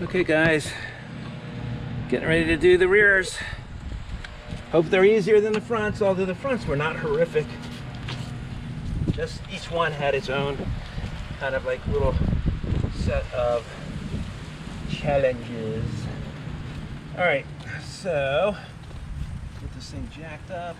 Okay guys, getting ready to do the rears. Hope they're easier than the fronts, although the fronts were not horrific. Just each one had its own kind of like little set of challenges. All right, so get this thing jacked up.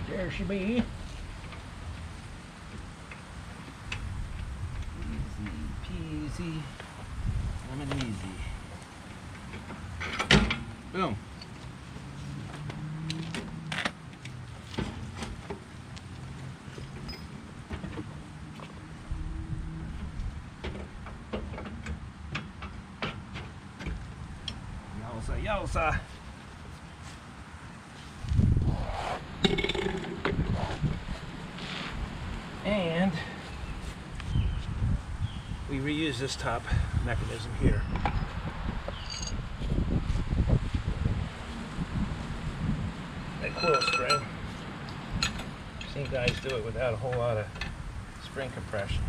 There she be. Easy peasy, lemon easy. Boom. Yowza, yowza. And we reuse this top mechanism here. That coil spring. I've seen guys do it without a whole lot of spring compression.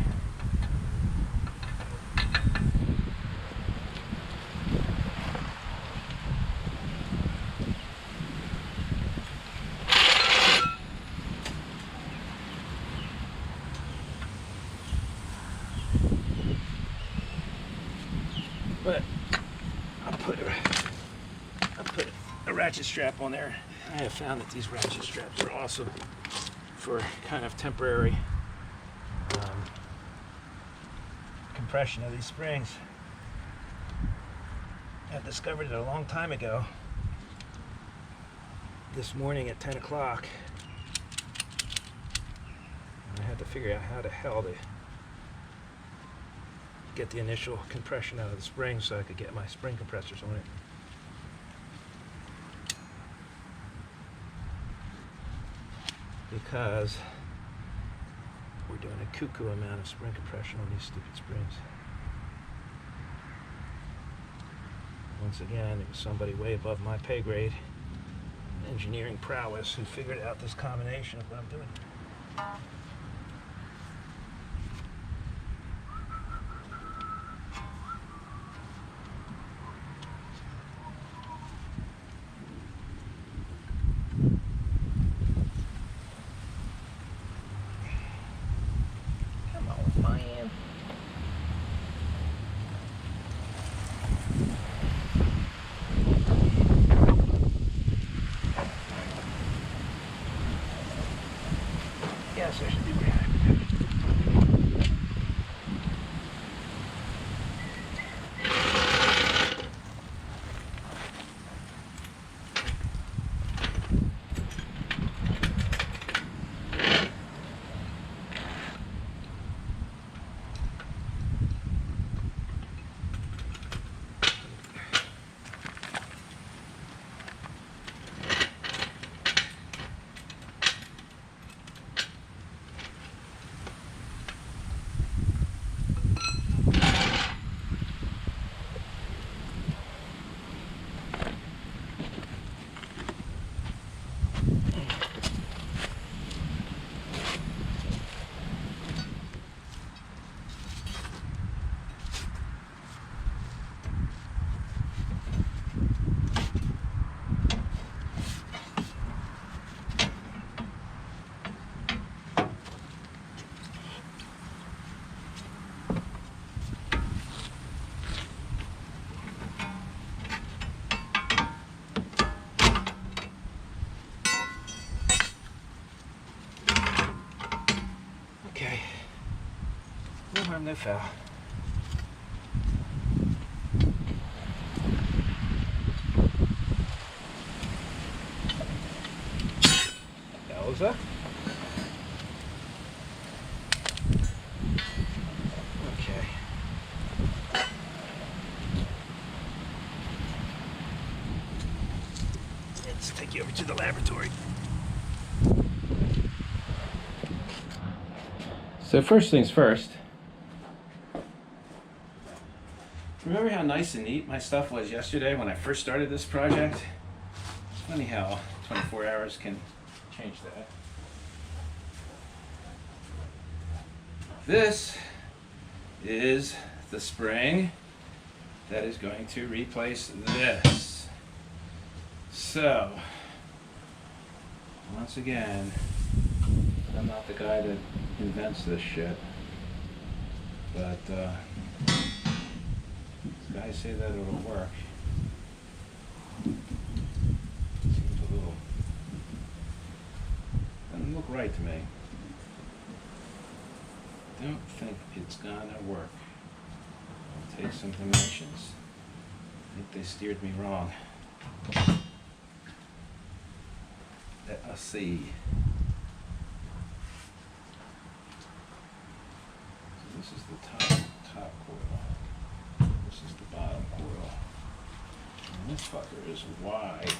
But I'll put a ratchet strap on there. I have found that these ratchet straps are awesome for kind of temporary compression of these springs. I discovered it a long time ago. This morning at 10 o'clock. I had to figure out how the hell to get the initial compression out of the spring so I could get my spring compressors on it. Because we're doing a cuckoo amount of spring compression on these stupid springs. Once again, it was somebody way above my pay grade, engineering prowess, who figured out this combination of what I'm doing. harm, no foul. Elsa? Okay. Let's take you over to the laboratory. So first things first, remember how nice and neat my stuff was yesterday when I first started this project? It's funny how 24 hours can change that. This is the spring that is going to replace this. So, once again, I'm not the guy that invents this shit, but guys say that it'll work. Seems a little, doesn't look right to me. Don't think it's gonna work. I'll take some dimensions. I think they steered me wrong. Let us see. So this is the top coil. This is the bottom coil. And this fucker is wide.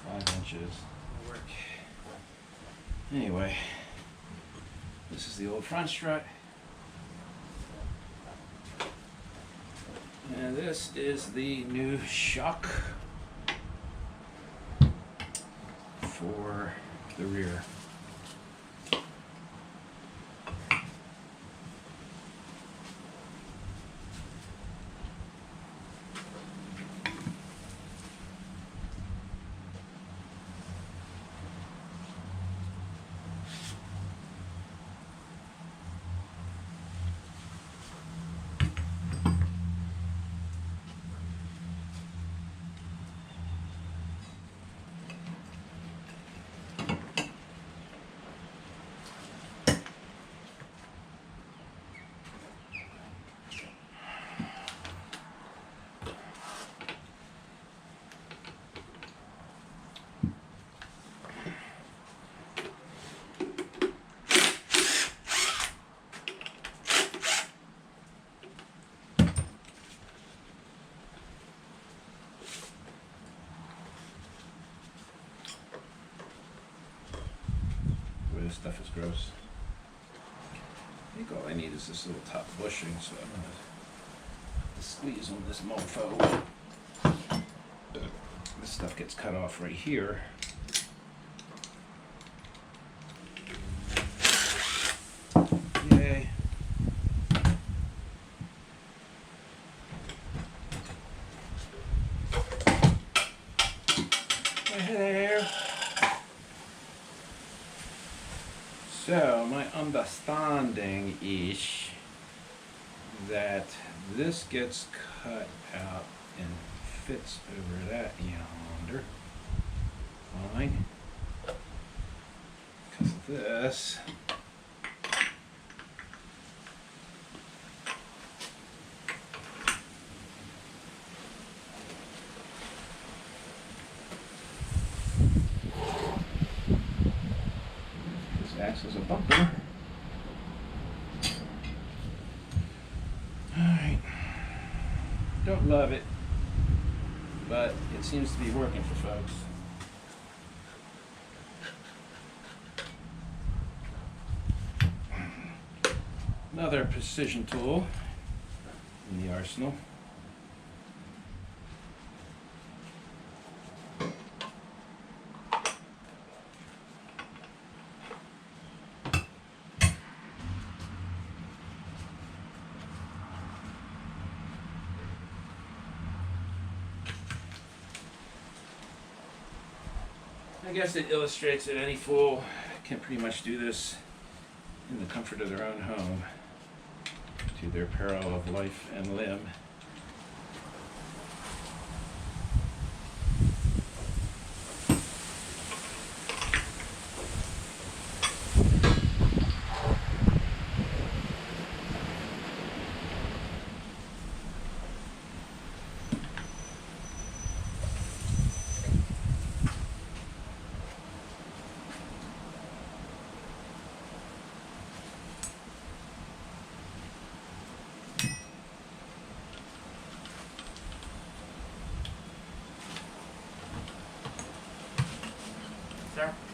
5 inches. It'll work. Anyway, this is the old front strut. And this is the new shock for the rear. This stuff is gross. I think all I need is this little top bushing, so I'm gonna squeeze on this mofo. This stuff gets cut off right here. Yay. Hey there. So my understanding is that this gets cut out and fits over that yonder. Fine. Because of this. Acts as a bumper. Alright. Don't love it, but it seems to be working for folks. Another precision tool in the arsenal. I guess it illustrates that any fool can pretty much do this in the comfort of their own home, to their peril of life and limb.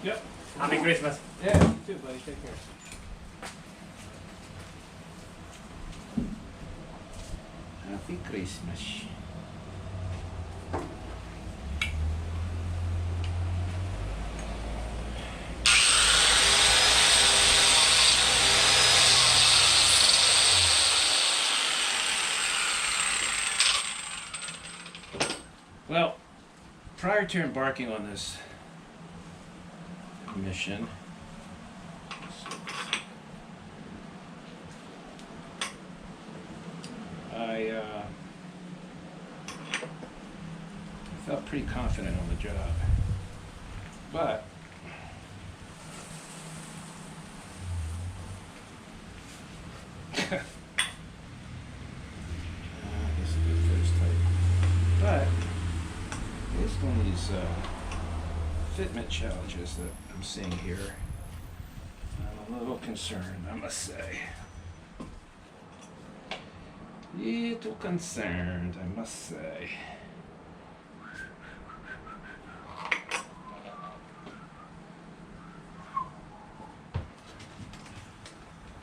Yep. Happy Christmas. Yeah, you too, buddy. Take care. Happy Christmas. Well, prior to embarking on this mission, I felt pretty confident on the job, but this is good first tight. But based on these fitment challenges that I'm seeing here, I'm a little concerned, I must say. Little concerned, I must say.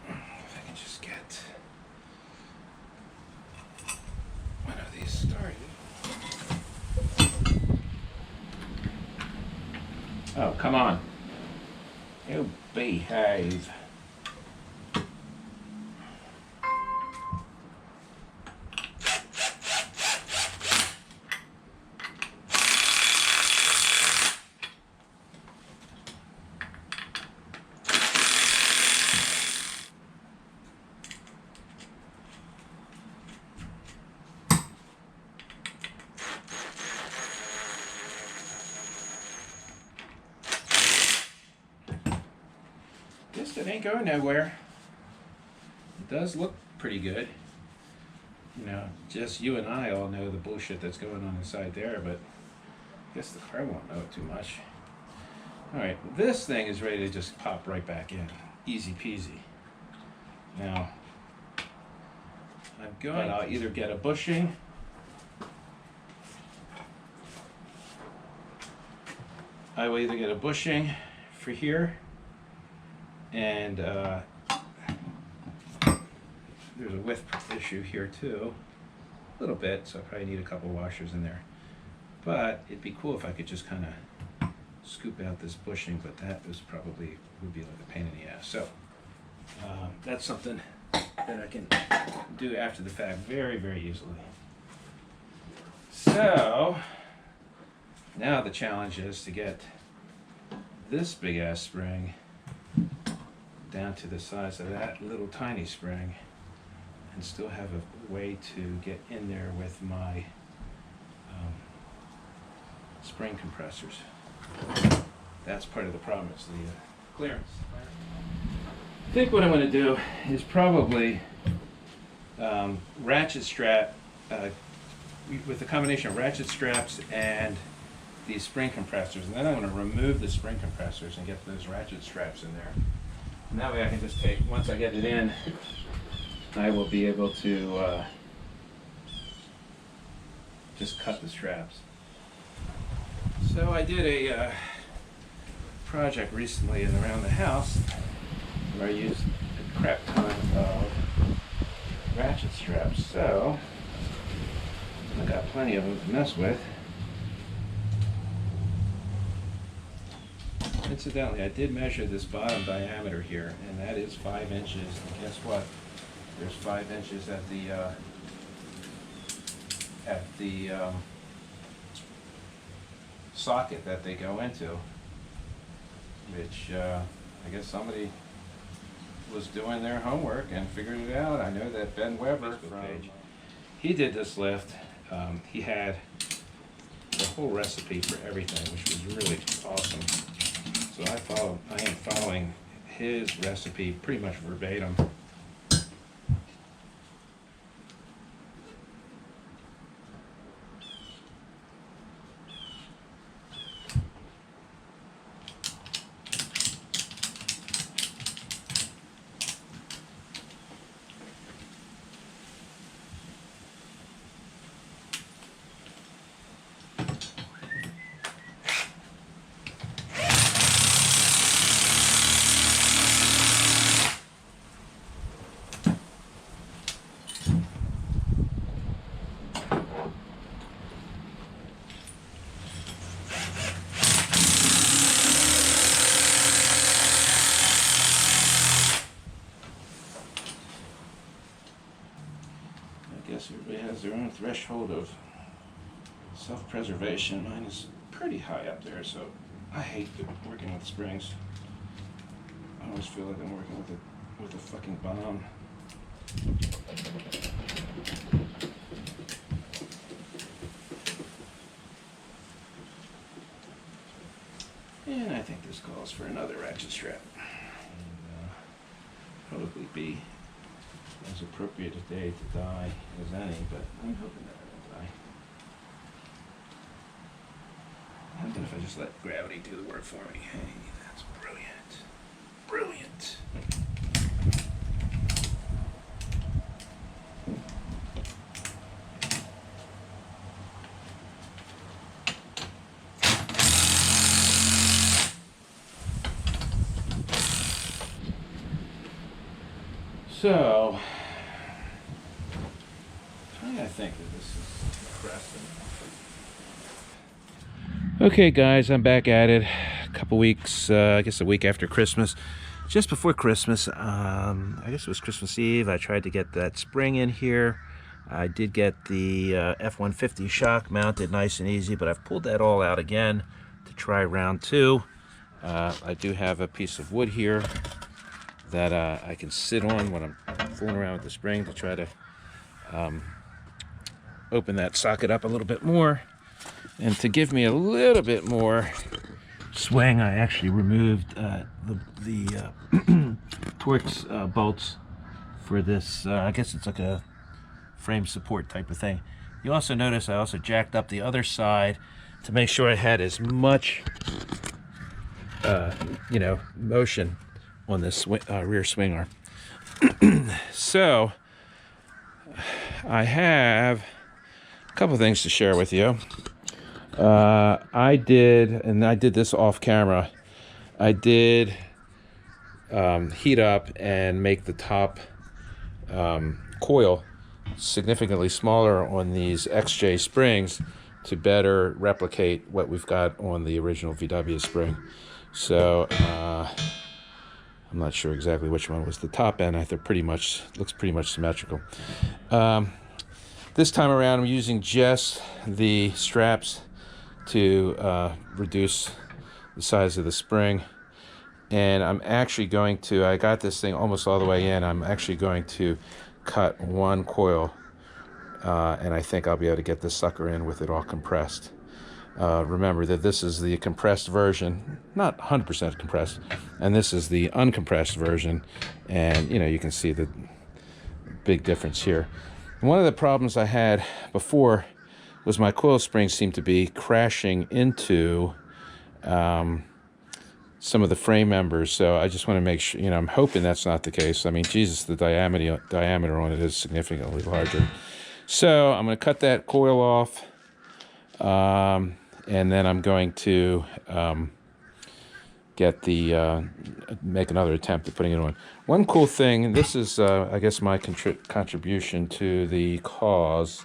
If I can just get one of these started. Oh, come on. You behave. Guess it ain't going nowhere. It does look pretty good. You know, just you and I all know the bullshit that's going on inside there, but I guess the car won't know it too much. Alright, this thing is ready to just pop right back in. Easy peasy. Now, I'll either get a bushing I will either get a bushing for here, and there's a width issue here too, a little bit, so I probably need a couple washers in there. But it'd be cool if I could just kind of scoop out this bushing, but that would be like a pain in the ass. So that's something that I can do after the fact very, very easily. So now the challenge is to get this big ass spring down to the size of that little tiny spring and still have a way to get in there with my spring compressors. That's part of the problem, is the clearance. I think what I'm going to do is probably ratchet strap with a combination of ratchet straps and these spring compressors, and then I'm going to remove the spring compressors and get those ratchet straps in there. And that way I can just take, once I get it in, I will be able to just cut the straps. So I did a project recently around the house where I used a crap ton of ratchet straps. So I got plenty of them to mess with. Incidentally, I did measure this bottom diameter here, and that is 5 inches. And guess what? There's 5 inches at the socket that they go into, which I guess somebody was doing their homework and figured it out. I know that Ben Weber he did this lift. He had the whole recipe for everything, which was really awesome. So I am following his recipe pretty much verbatim. threshold of self-preservation. Mine is pretty high up there, so I hate working with springs. I always feel like I'm working with a fucking bomb. And I think this calls for another ratchet strap. And probably be as appropriate a day to die as any, but I'm hoping that I don't die. How about if I just let gravity do the work for me? Hey, that's brilliant. Brilliant. So, I think that this is impressive. Okay, guys, I'm back at it. A couple weeks, I guess a week after Christmas. Just before Christmas, I guess it was Christmas Eve, I tried to get that spring in here. I did get the F-150 shock mounted nice and easy, but I've pulled that all out again to try round two. I do have a piece of wood here that I can sit on when I'm fooling around with the spring to try to open that socket up a little bit more. And to give me a little bit more swing, I actually removed the Torx bolts for this, I guess it's like a frame support type of thing. You also notice I also jacked up the other side to make sure I had as much motion on this rear swing arm. So I have a couple things to share with you. I did this off camera. I did heat up and make the top coil significantly smaller on these XJ springs to better replicate what we've got on the original VW spring. So I'm not sure exactly which one was the top end. I think looks pretty much symmetrical. This time around, I'm using just the straps to reduce the size of the spring. And I'm actually going to, I got this thing almost all the way in. I'm actually going to cut one coil, and I think I'll be able to get this sucker in with it all compressed. Remember that this is the compressed version, not 100% compressed, and this is the uncompressed version, and you can see the big difference here. One of the problems I had before was my coil springs seemed to be crashing into some of the frame members, so I just want to make sure, I'm hoping that's not the case. I mean, Jesus, the diameter on it is significantly larger. So I'm going to cut that coil off, and then I'm going to make another attempt at putting it on. One cool thing, and this is, I guess, my contribution to the cause.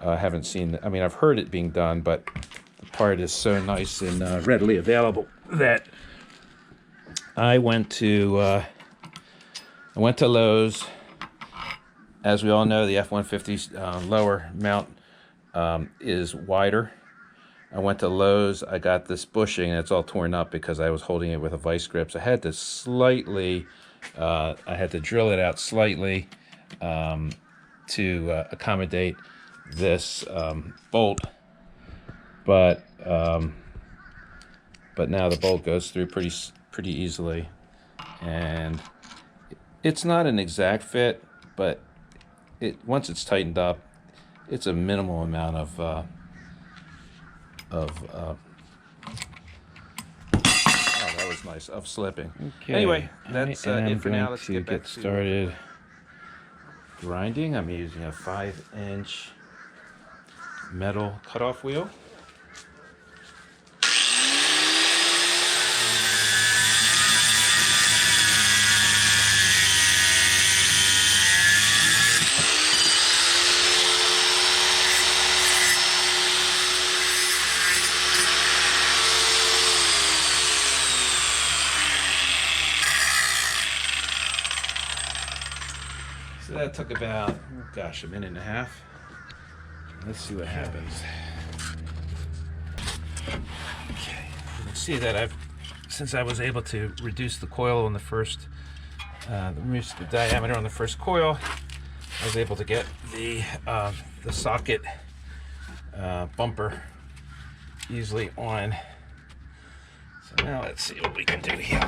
I haven't seen, I've heard it being done, but the part is so nice and readily available that I went to Lowe's. As we all know, the F-150's lower mount is wider. I went to Lowe's. I got this bushing, and it's all torn up because I was holding it with a vice grip. So I had to drill it out slightly to accommodate this bolt. But now the bolt goes through pretty easily, and it's not an exact fit, but once it's tightened up, it's a minimal amount of oh, that was nice, of slipping. Okay. Anyway, that's it for now. Let's get started grinding. I'm using a 5-inch metal cutoff wheel. So that took about, a minute and a half. Let's see what happens. Okay, you can see that since I was able to reduce the coil on the first, reduce the diameter on the first coil, I was able to get the socket bumper easily on. So now let's see what we can do here.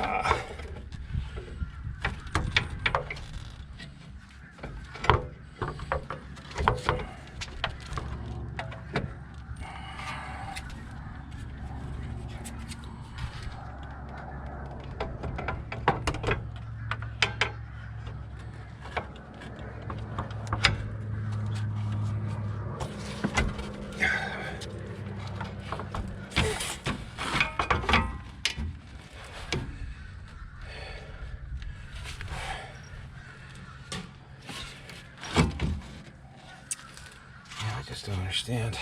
Don't understand.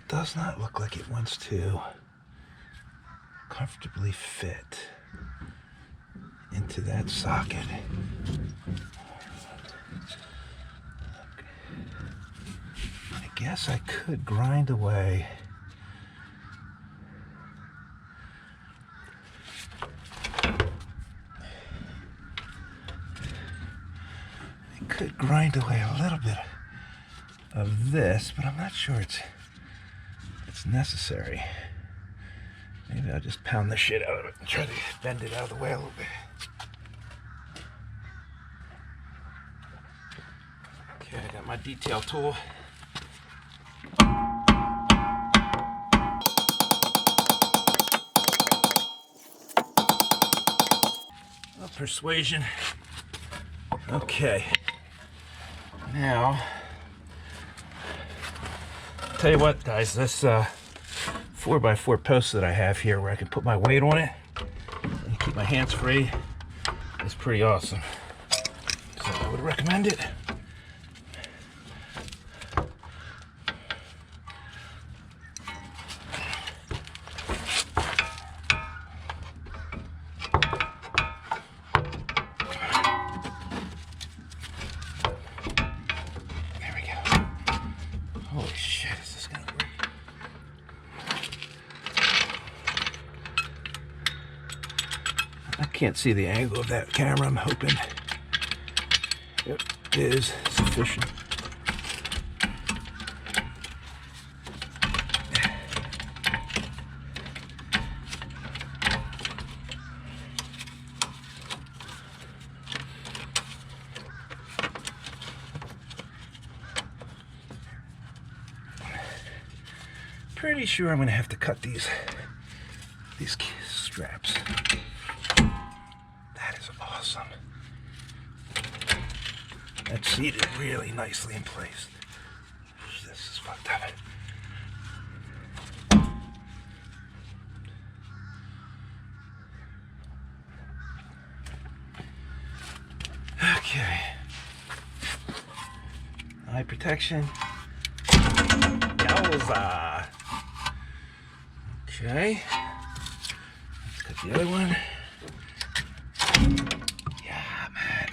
Does not look like it wants to comfortably fit into that socket. I guess I could grind away. I could grind away a little bit of this, but I'm not sure it's necessary. Maybe I'll just pound the shit out of it and try to bend it out of the way a little bit. Okay, I got my detail tool. Persuasion. Okay. Now, tell you what, guys, this 4x4 post that I have here where I can put my weight on it and keep my hands free is pretty awesome. So I would recommend it. Holy shit, is this gonna work? I can't see the angle of that camera. I'm hoping it is sufficient. Pretty sure I'm gonna have to cut these straps. That is awesome. That's seated really nicely in place. This is fucked up. Okay. Eye protection. Yowza. Okay, let's cut the other one. Yeah, man.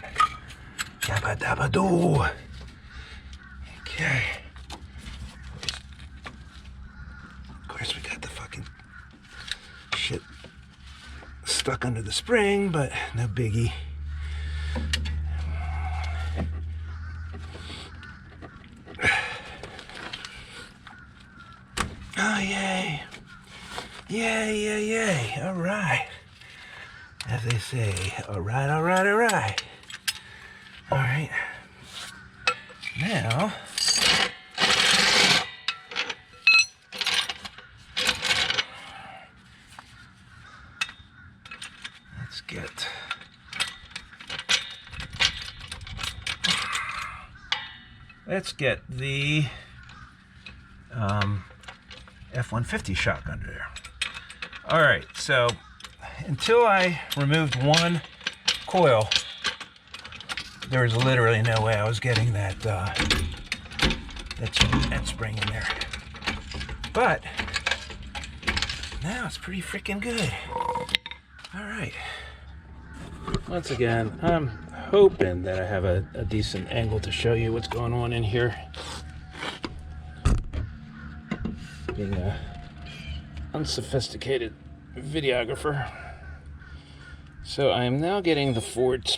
Yabba dabba doo. Okay. Of course, we got the fucking shit stuck under the spring, but no biggie. Oh, yay. Yay, yay, yay. All right. As they say, all right, all right, all right. All right. Now, let's get the F-150 shock under there. All right, so until I removed one coil, there was literally no way I was getting that spring in there. But now it's pretty freaking good. All right. Once again, I'm hoping that I have a decent angle to show you what's going on in here. being a unsophisticated videographer. So I am now getting the Ford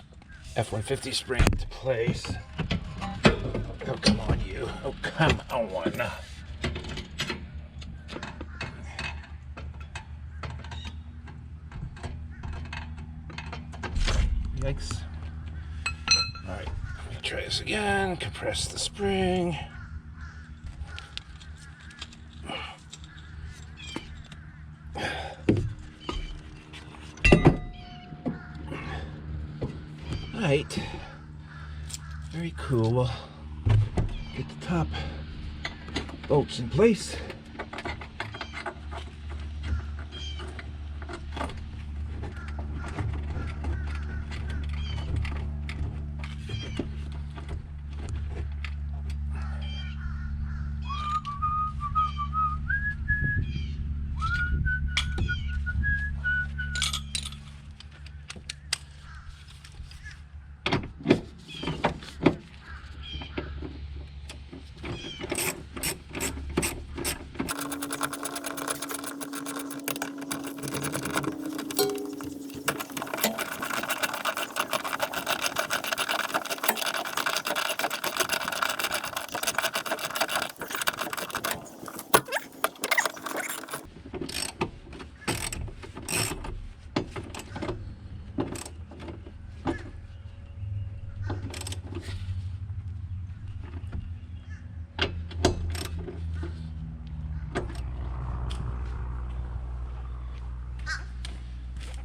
F-150 spring into place. Oh, come on, you. Oh, come on. Yikes. Alright, let me try this again. Compress the spring. Alright. Very cool. We'll get the top bolts in place.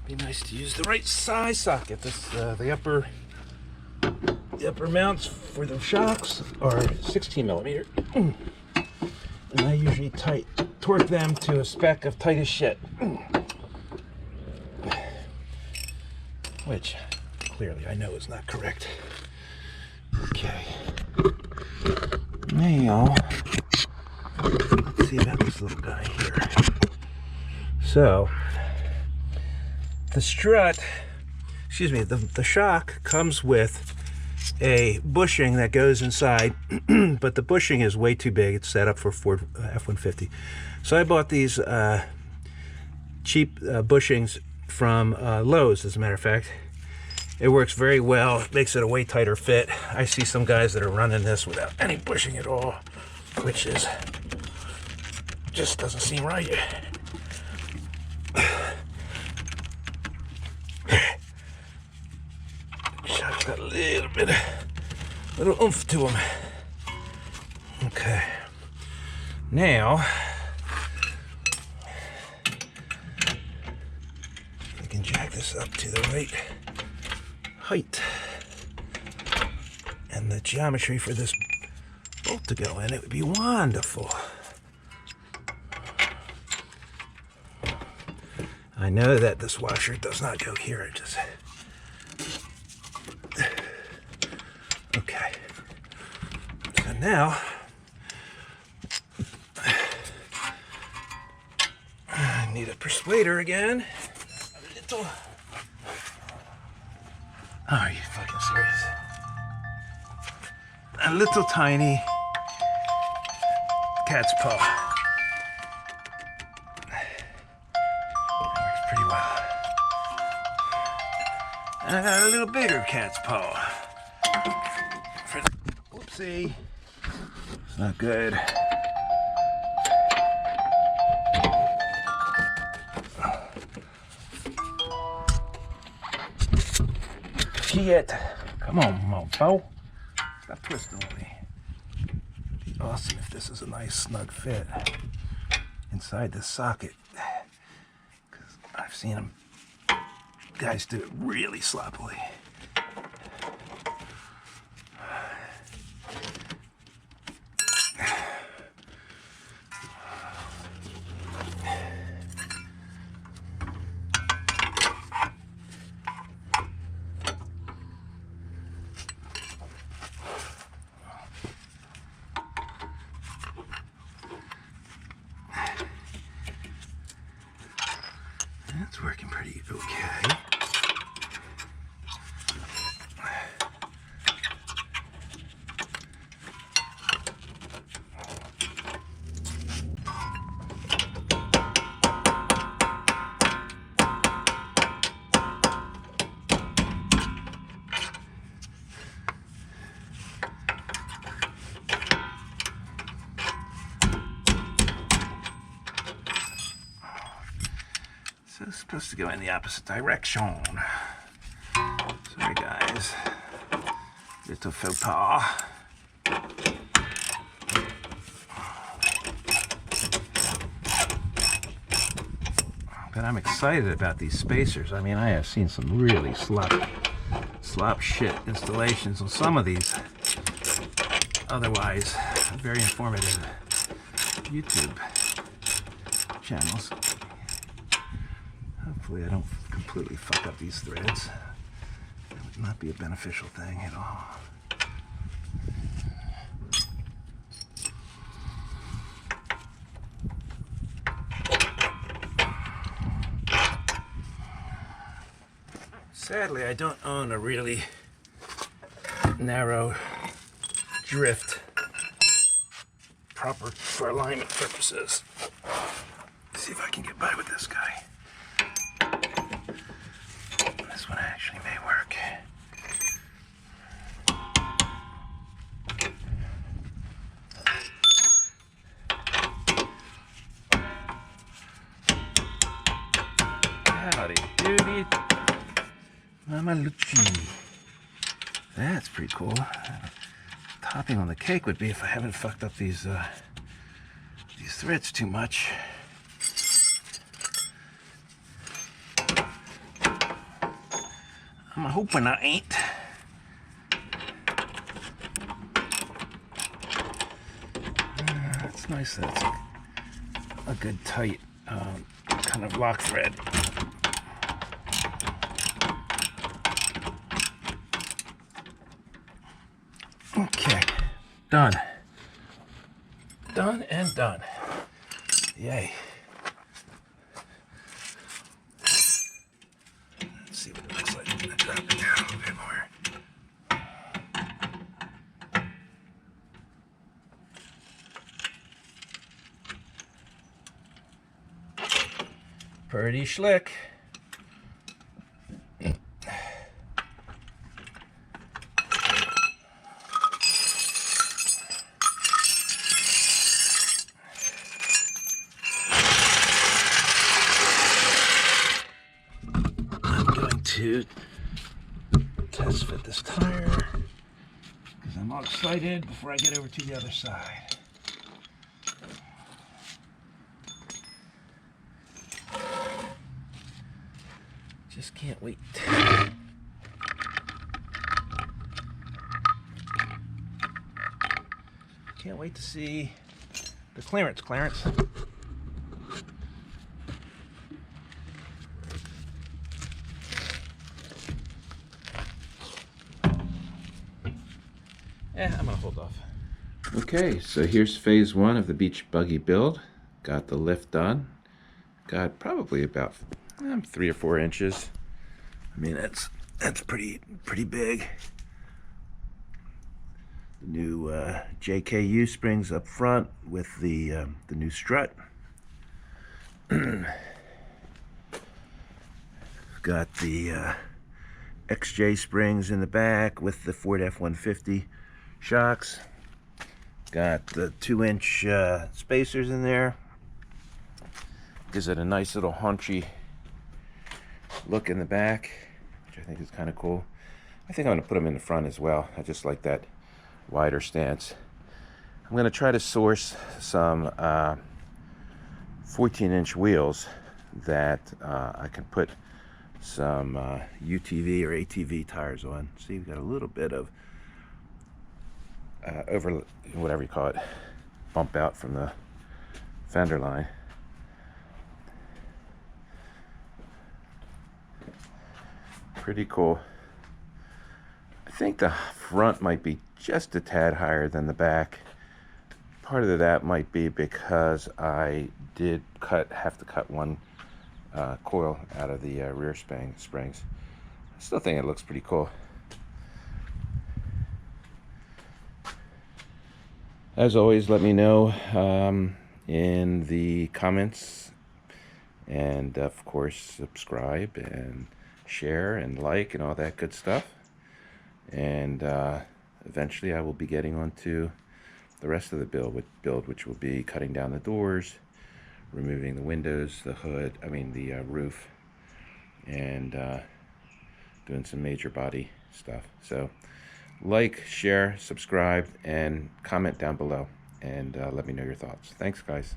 Be nice to use the right size socket. The upper mounts for the shocks are 16 millimeter, and I usually torque them to a spec of tight as shit, which clearly I know is not correct. Okay, now let's see about this little guy here. So the strut, the shock comes with a bushing that goes inside, but the bushing is way too big. It's set up for Ford F-150. So I bought these cheap bushings from Lowe's, as a matter of fact. It works very well. It makes it a way tighter fit. I see some guys that are running this without any bushing at all, which just doesn't seem right. Shock's got a little oomph to them. Okay. Now, I can jack this up to the right height. And the geometry for this bolt to go in, it would be wonderful. I know that this washer does not go here. It just... Okay. So now, I need a persuader again. A little... Oh, are you fucking serious? A little tiny cat's paw. Pretty well. And I got a little bigger cat's paw. Whoopsie. It's not good. Shit. Come on, mofo. Stop twisting on me. It'd be awesome if this is a nice snug fit inside the socket. I've seen them guys do it really sloppily. That's working pretty okay. So it's supposed to go in the opposite direction. Sorry guys. Little faux pas. But I'm excited about these spacers. I mean, I have seen some really slop shit installations on some of these otherwise very informative YouTube channels. Hopefully I don't completely fuck up these threads. That would not be a beneficial thing at all. Sadly, I don't own a really narrow drift proper for alignment purposes. Let's see if I can get by with this guy. This one actually may work. Howdy doody. Mama Lucci. That's pretty cool. Topping on the cake would be if I haven't fucked up these threads too much. I'm hoping I ain't. It's nice that it's a good tight kind of lock thread. Okay, done. Done and done. Yay. Let's see what it looks like. I'm gonna drop it down a little bit more. Pretty slick. To test fit this tire because I'm all excited before I get over to the other side. Just can't wait. Can't wait to see the clearance, Clarence. I'm gonna hold off. Okay, so here's phase one of the beach buggy build. Got the lift done. Got probably about 3 or 4 inches. I mean, that's pretty big. The new JKU springs up front with the new strut. Got the XJ springs in the back with the Ford F-150 shocks. Got the 2-inch spacers in there. Gives it a nice little hunchy look in the back, which I think is kind of cool. I think I'm going to put them in the front as well. I just like that wider stance. I'm going to try to source some 14-inch wheels that I can put some UTV or ATV tires on. See, we've got a little bit of over, whatever you call it, bump out from the fender line. Pretty cool. I think the front might be just a tad higher than the back. Part of that might be because I did have to cut one coil out of the rear springs. I still think it looks pretty cool. As always, let me know in the comments, and of course subscribe and share and like and all that good stuff. And eventually I will be getting on to the rest of the build, which will be cutting down the doors, removing the windows, the hood, the roof, and doing some major body stuff. So like, share, subscribe, and comment down below, and let me know your thoughts. Thanks, guys.